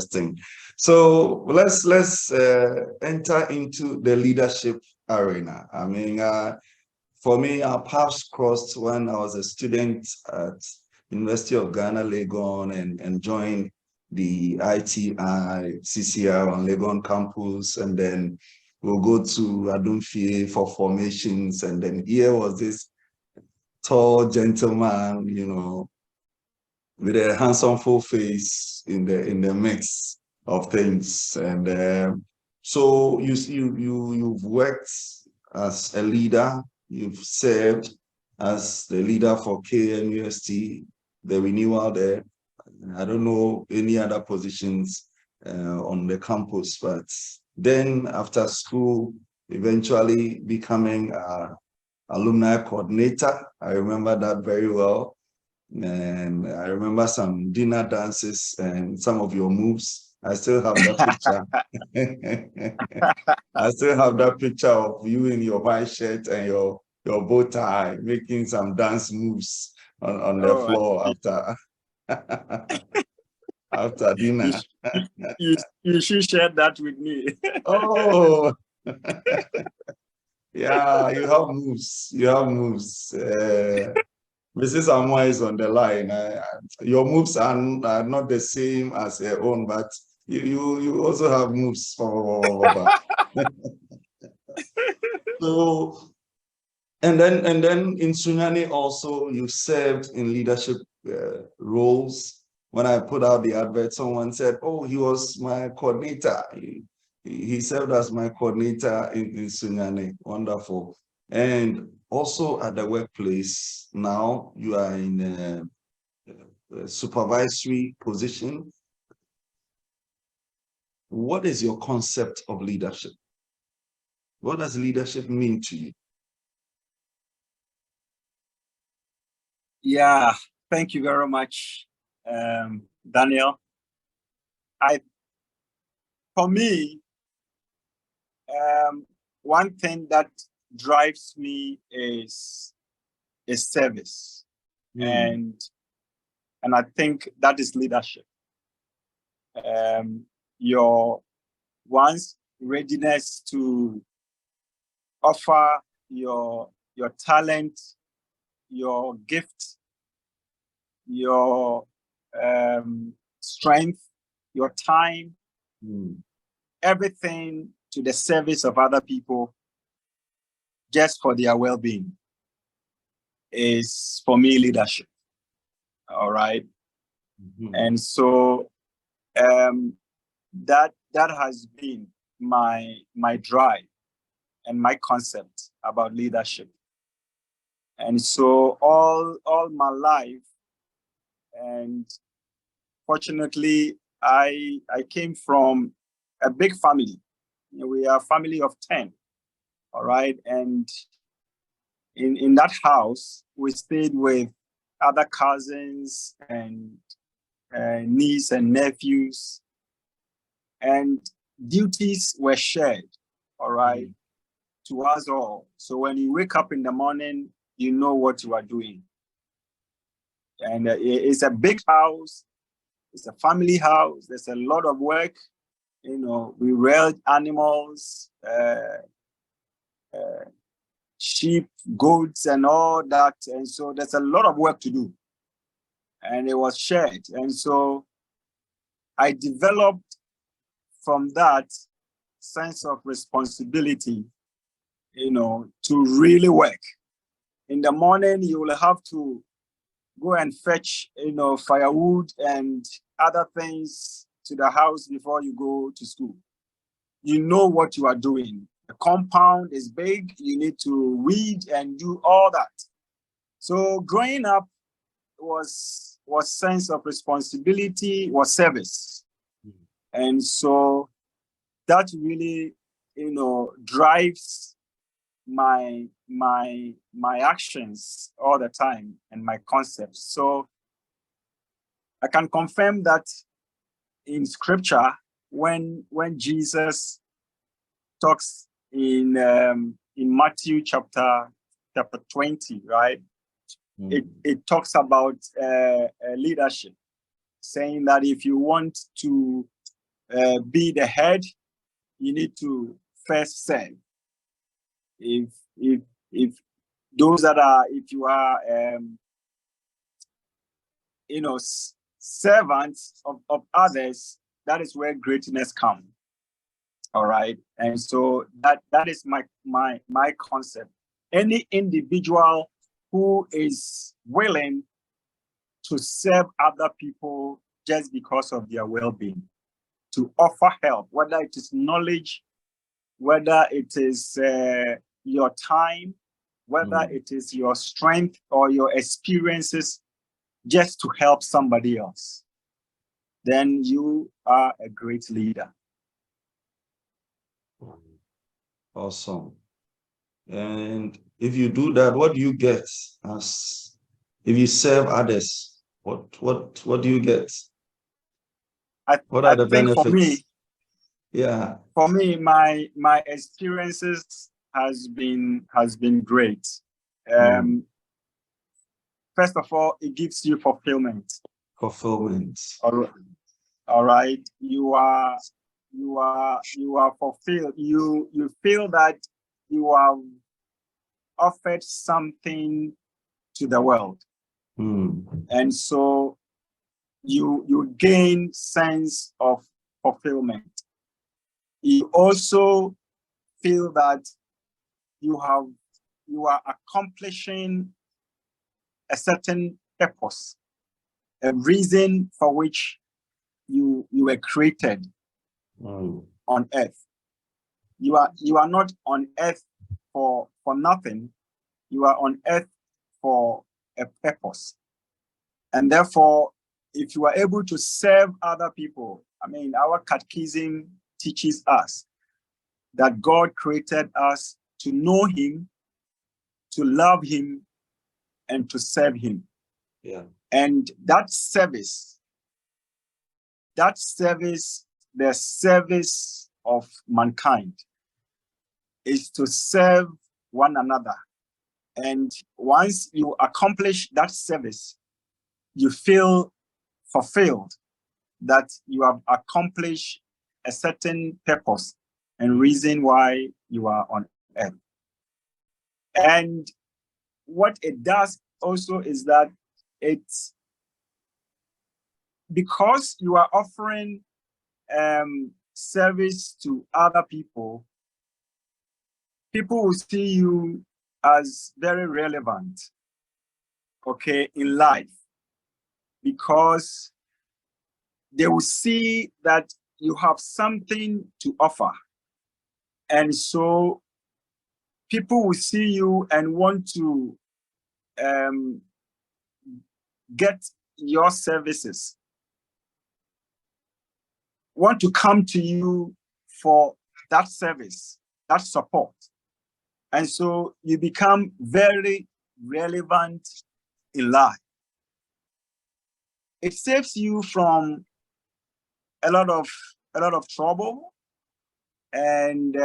interesting. So let's enter into the leadership arena. I mean, for me, our paths crossed when I was a student at University of Ghana, Legon, and joined the ITI CCR on Legon campus, and then we'll go to Adumfie for formations, and then here was this tall gentleman, you know, with a handsome full face in the mix of things. And so you've worked as a leader, you've served as the leader for KMUST, the renewal there. I don't know any other positions on the campus, but then after school, eventually becoming an alumni coordinator. I remember that very well. And I remember some dinner dances and some of your moves. I still have that picture. I still have that picture of you in your white shirt and your bow tie making some dance moves on the floor after dinner. You should share that with me. Oh, yeah, you have moves. You have moves. Mrs. Amwa is on the line. Your moves are not the same as her own, but you also have moves. So, and then in Sunyani also you served in leadership roles. When I put out the advert, someone said, "Oh, he was my coordinator. He served as my coordinator in Sunyani." Wonderful. And also at the workplace, now you are in a supervisory position. What is your concept of leadership? What does leadership mean to you? Yeah, thank you very much, Daniel. For me, one thing that drives me is service, and I think that is leadership. Your one's readiness to offer your talent, your gift, your strength, your time, everything to the service of other people just for their well-being is, for me, leadership. All right. And so that has been my drive and my concept about leadership. And so all my life, and fortunately, I came from a big family. We are a family of 10, all right? And in that house, we stayed with other cousins and nieces and nephews, and duties were shared, all right, to us all. So when you wake up in the morning, you know what you are doing. And it's a big house, it's a family house, there's a lot of work. You know, we reared animals, sheep, goats, and all that. And so there's a lot of work to do. And it was shared. And so I developed from that sense of responsibility, you know, to really work. In the morning, you will have to go and fetch, you know, firewood and other things to the house before you go to school. You know what you are doing. The compound is big. You need to weed and do all that. So growing up was sense of responsibility, was service. And so that really, you know, drives my actions all the time and my concepts. So I can confirm that in scripture, when Jesus talks in Matthew chapter 20, right? It talks about leadership, saying that if you want to be the head, you need to first serve. If those that are, if you are, servants of others, that is where greatness comes. All right, and so that is my concept. Any individual who is willing to serve other people just because of their well-being, to offer help, whether it is knowledge, whether it is your time, whether it is your strength or your experiences, just to help somebody else, then you are a great leader. Awesome. And if you do that, what do you get? As if you serve others, what do you get? What are the benefits? For me, my experiences has been great. First of all, it gives you fulfillment. All right. You are fulfilled. You feel that you have offered something to the world. And so you gain sense of fulfillment. You also feel that you are accomplishing a certain purpose, a reason for which you were created on earth. You are not on earth for nothing. You are on earth for a purpose. And therefore, if you are able to serve other people, I mean, our catechism teaches us that God created us to know him, to love him, and to serve him. Yeah. And that service, the service of mankind, is to serve one another. And once you accomplish that service, you feel fulfilled that you have accomplished a certain purpose and reason why you are on earth. And what it does also is that it's because you are offering service to other people, people will see you as very relevant, okay, in life, because they will see that you have something to offer. And so people will see you and want to get your services, want to come to you for that service, that support. And so you become very relevant in life. It saves you from a lot of trouble. And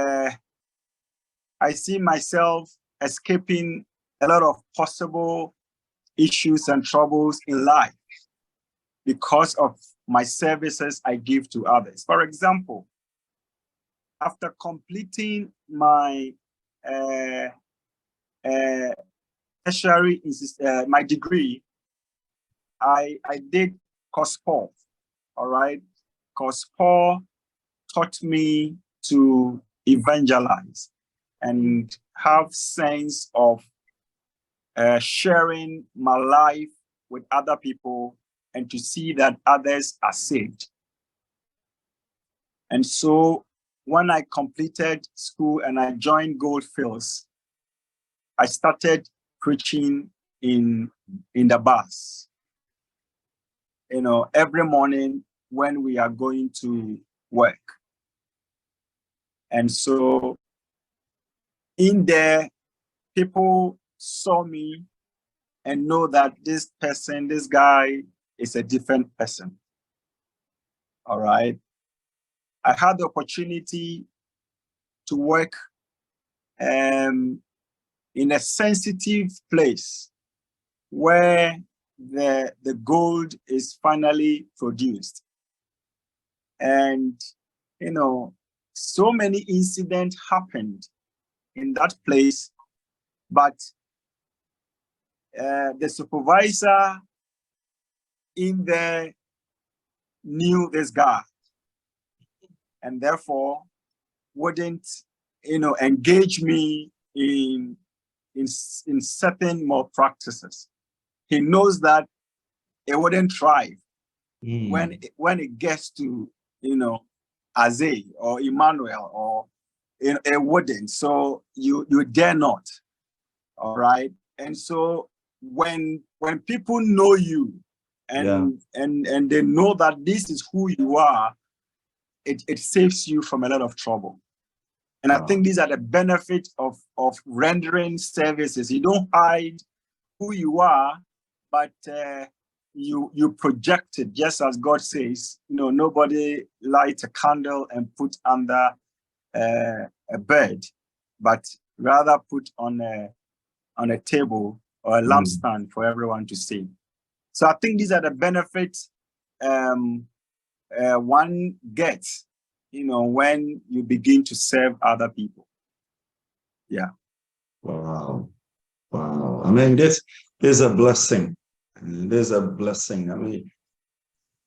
I see myself escaping a lot of possible issues and troubles in life because of my services I give to others. For example, after completing my tertiary, my degree, I did course 4, all right? Course 4 taught me to evangelize and have sense of sharing my life with other people and to see that others are saved. And so when I completed school and I joined Goldfields, I started preaching in the bus. You know, every morning when we are going to work. And so in there, people saw me and know that this guy is a different person. All right. I had the opportunity to work in a sensitive place where the gold is finally produced. And, so many incidents happened in that place, but the supervisor in there knew this guy, and therefore wouldn't, engage me in certain more practices. He knows that it wouldn't thrive when it gets to, Azay or Emmanuel, or it wouldn't. So you dare not. All right. And so when people know you and they know that this is who you are, it saves you from a lot of trouble. And I think these are the benefits of rendering services. You don't hide who you are, but you project it, just as God says. Nobody light a candle and put under a bed, but rather put on a table or a lampstand for everyone to see. So I think these are the benefits one gets, when you begin to serve other people. Yeah. Wow. I mean, this is a blessing. There's a blessing. I mean,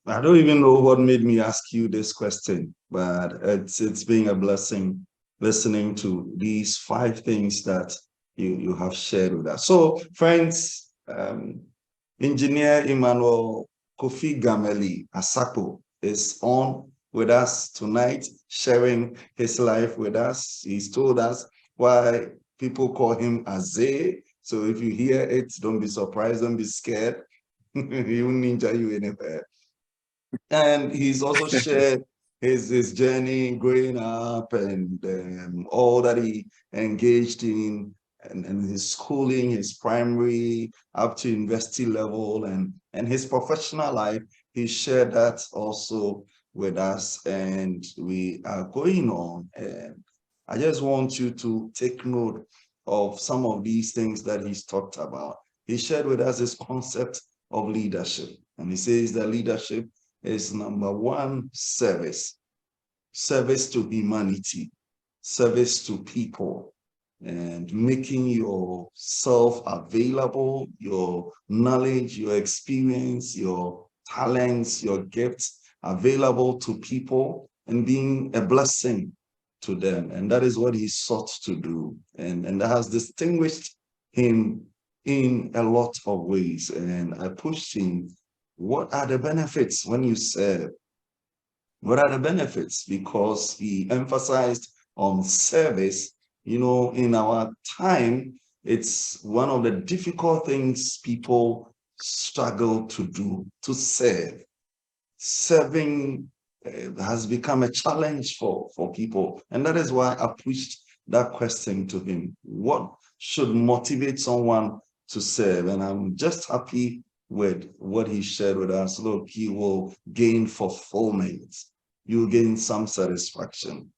I don't even know what made me ask you this question, but it's been a blessing listening to these 5 things that you have shared with us. So, friends, Engineer Emmanuel Kofi Gameli Asakpo is on with us tonight, sharing his life with us. He's told us why people call him Azay. So if you hear it, don't be surprised, don't be scared. He won't ninja you anywhere. And he's also shared his journey growing up and all that he engaged in, and his schooling, his primary up to university level, and his professional life. He shared that also with us, and we are going on. And I just want you to take note of some of these things that he's talked about. He shared with us this concept of leadership, and he says that leadership is number 1, service to humanity, service to people, and making yourself available, your knowledge, your experience, your talents, your gifts available to people, and being a blessing to them. And that is what he sought to do. And that has distinguished him in a lot of ways. And I pushed him, what are the benefits when you serve? What are the benefits? Because he emphasized on service. In our time, it's one of the difficult things people struggle to do, to serve. Serving has become a challenge for people. And that is why I pushed that question to him. What should motivate someone to serve? And I'm just happy with what he shared with us. Look, you will gain fulfillment. You will gain some satisfaction.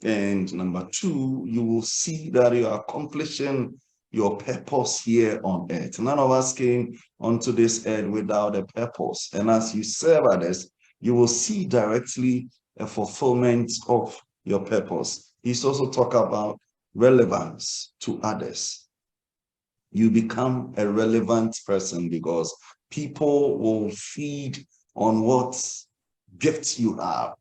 And number 2, you will see that you are accomplishing your purpose here on earth. None of us came onto this earth without a purpose. And as you serve others, you will see directly a fulfillment of your purpose. He's also talked about relevance to others. You become a relevant person because people will feed on what gifts you have,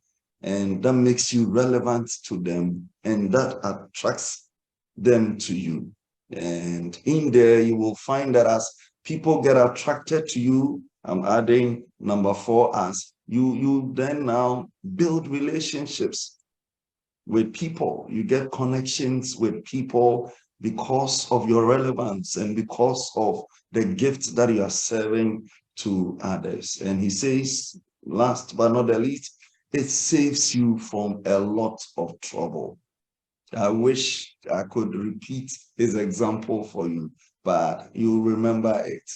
and that makes you relevant to them, and that attracts them to you. And in there, you will find that as people get attracted to you, I'm adding number 4, as you then now build relationships with people. You get connections with people because of your relevance and because of the gift that you are serving to others. And he says, last but not the least, it saves you from a lot of trouble. I wish I could repeat his example for you, but you remember it.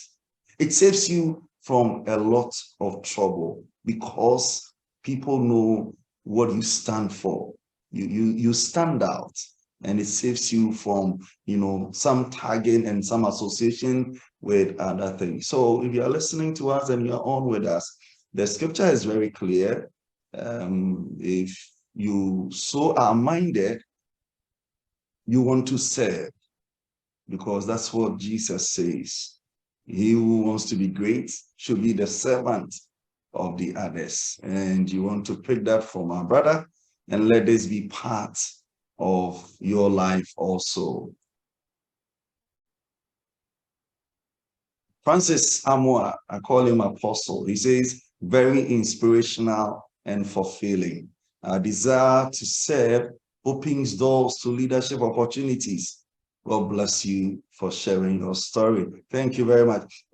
It saves you from a lot of trouble because people know what you stand for. You stand out, and it saves you from some tagging and some association with other things. So if you are listening to us and you're on with us, the scripture is very clear. If you so are minded, you want to serve, because that's what Jesus says. He who wants to be great should be the servant of the others. And you want to pick that from our brother, and let this be part of your life also. Francis Amua, I call him Apostle. He says, very inspirational and fulfilling. Our desire to serve opens doors to leadership opportunities. God bless you for sharing your story. Thank you very much.